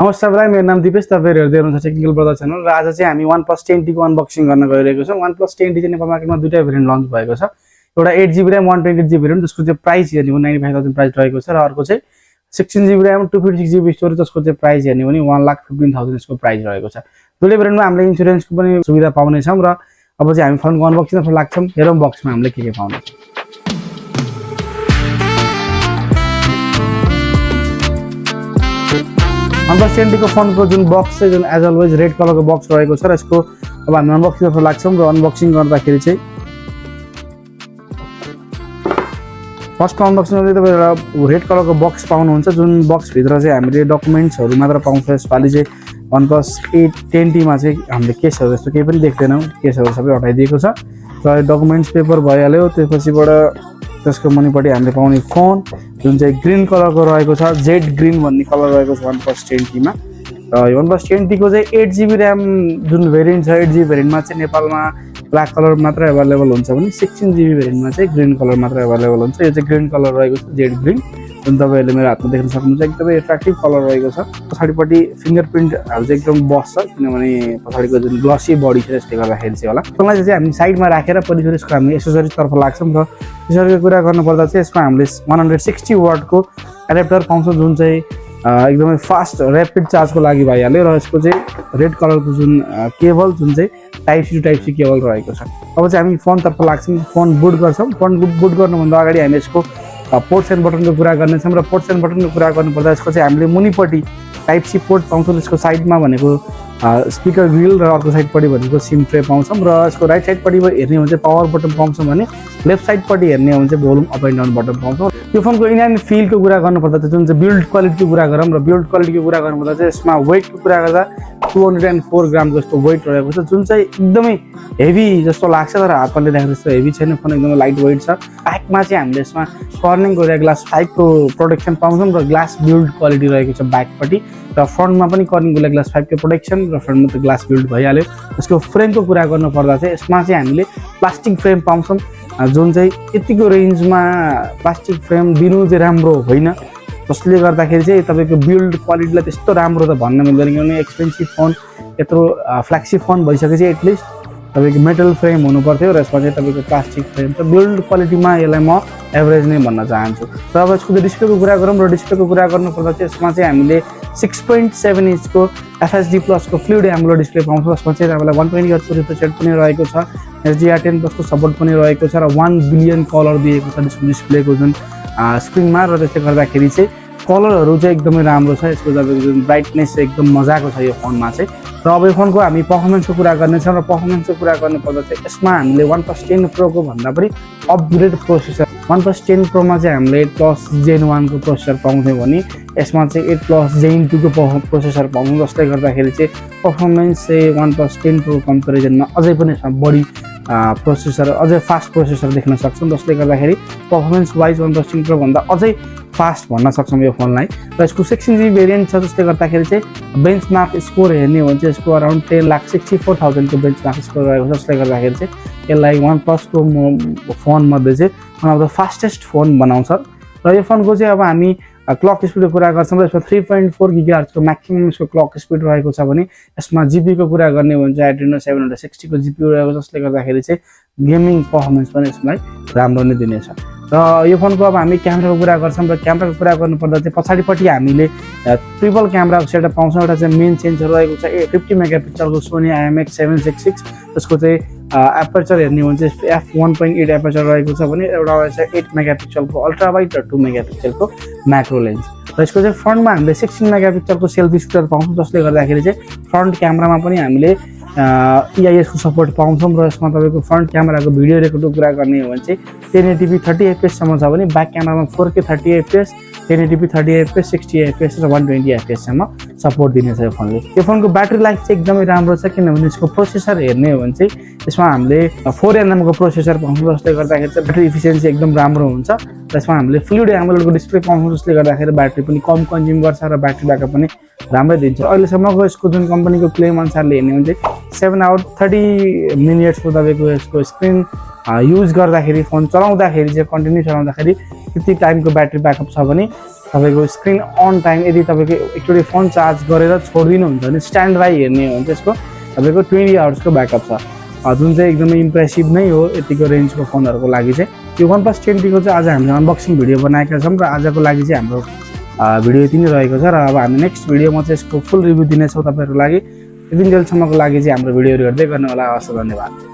नमस्कार भाइ, मेरो नाम दिपेश। तपाईहरु हेर्दै हुनुहुन्छ टेक्निकल ब्रदर च्यानल र आज चाहिँ हामी OnePlus 10T को अनबक्सिङ गर्न गइरहेको छौं। OnePlus 10T चाहिँ नेपाल मार्केटमा दुईटा भेरिएन्ट लन्च भएको छ। एउटा 8GB RAM 128GB भेरिएन्ट जसको चाहिँ प्राइस हेर्ने हो 95000 प्राइस रहेको छ र अर्को चाहिँ 16GB RAM 256GB स्टोरेज जसको चाहिँ प्राइस हेर्ने हो 1,15,000 यसको प्राइस रहेको छ। दुईटा भेरिएन्टमा हामीले इन्स्योरेन्सको पनि सुविधा पाउने छौं र अब चाहिँ हामी फोनको अनबक्सिङमा लाग्छौं। हेरौं बक्समा हामीले के पाउने छ। OnePlus 10T को फोन को जुन बक्स चाहिँ जुन एज अलवेज रेड कलर को बक्स रहेको छ र यसको अब हामी अनबक्सिङ गर्न लाग्छौं र अनबक्सिङ गर्दाखेरि चाहिँ फर्स्ट अनबक्सिङ गर्दा तपाईहरु रेड कलर को बक्स पाउनुहुन्छ। जुन बक्स भित्र चाहिँ हामीले डकुमेन्ट्सहरु मात्र पाउँछ। यसपालि चाहिँ OnePlus 10T मा चाहिँ हामीले केसहरु जस्तो केही पनि देख्दैनौं। केसहरु सबै हटाइदिएको छ र डकुमेन्ट्स पेपर भइहाल्यो। त्यसपछिबाट त्यसको मुनिपटि हामीले पाउने फोन जुन चाहिँ ग्रीन कलर को रहेको छ, जेड ग्रीन भन्ने कलर रहेको छ OnePlus 10T मा। र OnePlus 10T को चाहिँ 8GB RAM जुन भेरिएन्ट छ 8GB भेरिएन्टमा चाहिँ नेपालमा ब्ल्याक कलर मात्र अवेलेबल हुन्छ भने 16GB भेरिएन्टमा चाहिँ ग्रीन कलर मात्र अवेलेबल हुन्छ। यो चाहिँ ग्रीन कलर रहेको छ, जेड ग्रीन, जुन तपाईहरुले मेरो हातमा देख्न सक्नुहुन्छ। एकदमै एट्र्याक्टिभ कलर रहेको छ। पछाडिपटि फिंगरप्रिन्टहरु चाहिँ एकदम बस्छ किनभने पछाडिको जुन ग्लसी बडी छ त्यसले गर्दाखेरि चाहिँ होला। त्यसलाई चाहिँ हामी साइडमा राखेर पनि फेरि यसको हामी एक्सेसरिज तर्फ लाग्छौं र एक्सेसरिजको कुरा गर्नुपर्दा चाहिँ यसमा हामीले 160 वाट को एडाप्टर पाउँछौं जुन चाहिँ एकदमै फास्ट र्यापिड चार्जको लागि भइहाल्यो र यसको चाहिँ रेड कलरको जुन केबल जुन चाहिँ type C to type C cable रहेको छ। अब चाहिँ हामी फोन तर्फ लाग्छौं, फोन बुट गर्छौं। फोन बुट गर्नुभन्दा अगाडि हामी यसको पोर्ट्स एन्ड बटनको कुरा गर्नेछौँ र पोर्ट्स एन्ड बटनको कुरा गर्नुपर्दा यसको चाहिँ हामीले मुनिपटि टाइप सी पोर्ट पाउँछौँ। यसको साइडमा भनेको स्पिकर ग्रिल र अर्को साइडपटि भनेको सिम ट्रे पाउँछौँ र यसको राइट साइडपटि हेर्ने हो भने चाहिँ पावर बटन पाउँछौँ भने लेफ्ट साइडपटि हेर्ने हो भने चाहिँ volume up and down button पाउँछौँ। यो फोनको इन एन्ड फिलको कुरा गर्नुपर्दा चाहिँ जुन चाहिँ बिल्ड क्वालिटीको कुरा गरौँ र बिल्ड क्वालिटीको कुरा गर्नुपर्दा चाहिँ यसमा वेटको कुरा गर्दा 204 ग्रामको जस्तो वेट रहेको छ जुन चाहिँ एकदमै हेभी जस्तो लाग्छ तर हातमा देख्दा जस्तो हेभी छैन। फोन एकदमै लाइट वेट छ। ब्याकमा चाहिँ हामीले यसमा कर्निङ गोरिल्ला ग्लास 5 को प्रोटेक्सन पाउँछौँ र ग्लास बिल्ड क्वालिटी रहेको छ ब्याकपट्टि र फ्रन्टमा पनि कर्निङ गोरिल्ला ग्लास 5 को प्रोटेक्सन र फ्रन्टमा त ग्लास बिल्ड भइहाल्यो। यसको फ्रेमको कुरा गर्नुपर्दा चाहिँ यसमा चाहिँ हामीले प्लास्टिक फ्रेम पाउँछौँ जुन चाहिँ यतिको रेन्जमा प्लास्टिक फ्रेम दिनु चाहिँ राम्रो होइन, जसले गर्दाखेरि चाहिँ तपाईको बिल्ड क्वालिटीलाई त्यस्तो राम्रो त भन्न मिल्दैन किनभने एक्सपेन्सिभ फोन यत्रो फ्ल्यागशिप फोन भइसकेपछि एटलिस्ट तपाईको मेटल फ्रेम हुनु पर्थ्यो र यसमा चाहिँ तपाईको प्लास्टिक फ्रेम छ। बिल्ड क्वालिटीमा यसलाई म एभरेज नै भन्न चाहन्छु। र अब यसको डिस्प्लेको कुरा गरौँ र डिस्प्लेको कुरा गर्नुपर्दा चाहिँ यसमा चाहिँ हामीले 6.7 इन्चको FHD प्लस को फ्लुइड एमुलेट डिस्प्ले पाउँछौँ। यसमा चाहिँ तपाईँलाई 120 हर्ट्जको रिफ्रेश रेट पनि रहेको छ, HDR10 प्लस को सपोर्ट पनि रहेको छ र 1 बिलियन कलर दिएको छ डिस्प्लेको जुन स्क्रिनमा र त्यसले गर्दाखेरि चाहिँ कलरहरु चाहिँ एकदमै राम्रो छ। यसको तपाईको जुन ब्राइटनेस एकदम मजाको छ यो फोनमा चाहिँ। र अब यो फोनको हामी पर्फर्मेन्सको कुरा गर्नेछौँ र पर्फर्मेन्सको कुरा गर्नुपर्दा चाहिँ यसमा हामीले OnePlus 10 Pro को भन्दा पनि अपग्रेड प्रोसेसर OnePlus 10 Pro मा चाहिँ हामीले 8+ Gen 1 को प्रोसेसर पाउँथ्यौँ भने यसमा चाहिँ 8+ Gen 2 को प्रोसेसर पाउँछौँ जसले गर्दाखेरि चाहिँ पर्फर्मेन्स चाहिँ OnePlus 10 Pro कम्पेरिजनमा अझै पनि यसमा बढी प्रोसेसर अझै फास्ट प्रोसेसर देख्न सक्छौँ जसले गर्दाखेरि पर्फर्मेन्स वाइज OnePlus 10 Pro भन्दा अझै फास्ट भन्न सक्छौँ यो फोनलाई। र यसको 16GB भेरिएन्ट छ जसले गर्दाखेरि चाहिँ बेन्चमार्क स्कोर हेर्ने हो भने चाहिँ यसको अराउन्ड 10,64,000 को बेन्चमार्क स्कोर रहेको छ जसले गर्दाखेरि चाहिँ यसलाई OnePlus को फोन मध्ये चाहिँ one of the fastest phone बनाउँछ। र यो फोनको चाहिँ अब हामी क्लक स्पिडको कुरा गर्छौँ र यसमा 3.4 GHz को म्याक्सिमम यसको क्लक स्पिड रहेको छ भने यसमा जीपी को कुरा गर्ने हो भने चाहिँ Adreno 760 को जीपी रहेको छ जसले गर्दाखेरि चाहिँ गेमिङ पर्फर्मेन्स पनि यसलाई राम्रो नै दिनेछ। र यो फोनको अब हामी क्यामेराको कुरा गर्छौँ र क्यामेराको कुरा गर्नुपर्दा चाहिँ पछाडिपट्टि हामीले ट्रिपल क्यामेराको सेटअप पाउँछौँ। एउटा चाहिँ मेन सेन्सर रहेको छ 50 मेगापिक्सलको Sony IMX766 त्यसको चाहिँ एपर्चर हेर्ने हो भने चाहिँ f1.8 एपर्चर रहेको छ भने एउटा चाहिँ 8 मेगापिक्सलको अल्ट्रा वाइड र 2 मेगापिक्सलको म्याक्रो लेन्स र यसको चाहिँ फ्रन्टमा हामीले 16 मेगापिक्सलको सेल्फी सुटर पाउँछौँ जसले गर्दाखेरि चाहिँ फ्रन्ट क्यामेरामा पनि हामीले EIS को सपोर्ट पाउँछौँ र यसमा तपाईको फ्रन्ट क्यामेराको भिडियो रेकर्डको कुरा गर्ने हो भने चाहिँ 1080p 30fps सम्म छ भने back क्यामेरामा 4K 30fps 1080p 30fps 60fps र 120fps सम्म सपोर्ट दिनेछ यो फोनले। यो फोनको ब्याट्री लाइफ चाहिँ एकदमै राम्रो छ किनभने यसको प्रोसेसर हेर्ने हो भने चाहिँ यसमा हामीले 4nm को प्रोसेसर पाउँछौँ जसले गर्दाखेरि चाहिँ ब्याट्री इफिसियन्सी एकदम राम्रो हुन्छ। र यसमा हामीले फ्लुइड एमुलेटको डिस्प्ले पाउँछौँ जसले गर्दाखेरि ब्याट्री पनि कम कन्ज्युम गर्छ र ब्याट्री ब्याकअप पनि राम्रै दिन्छ। अहिलेसम्मको यसको जुन कम्पनीको क्लेम अनुसारले हेर्ने हो भने चाहिँ 7 आवर 30 मिनट्सको तपाईको यसको स्क्रिन युज गर्दाखेरि फोन चलाउँदाखेरि चाहिँ कन्टिन्यू चलाउँदाखेरि त्यति टाइमको ब्याट्री ब्याकअप छ भने तपाईँको स्क्रिन अन टाइम यदि तपाईँको एकचोटि फोन चार्ज गरेर छोडिदिनुहुन्छ भने स्ट्यान्ड बाई हेर्ने हो भने त्यसको तपाईँको 20 आवर्सको ब्याकअप छ, जुन चाहिँ एकदमै इम्प्रेसिभ नै हो यतिको रेन्जको फोनहरूको लागि चाहिँ। यो OnePlus 10T को चाहिँ आज हामीले अनबक्सिङ भिडियो बनाएका छौँ र आजको लागि चाहिँ हाम्रो भिडियो यति नै रहेको छ र अब हामी नेक्स्ट भिडियोमा चाहिँ यसको फुल रिभ्यू दिनेछौँ तपाईँहरूको लागि। यति बेलसम्मको लागि चाहिँ हाम्रो भिडियोहरू हेर्दै गर्नु होला। हस्, धन्यवाद।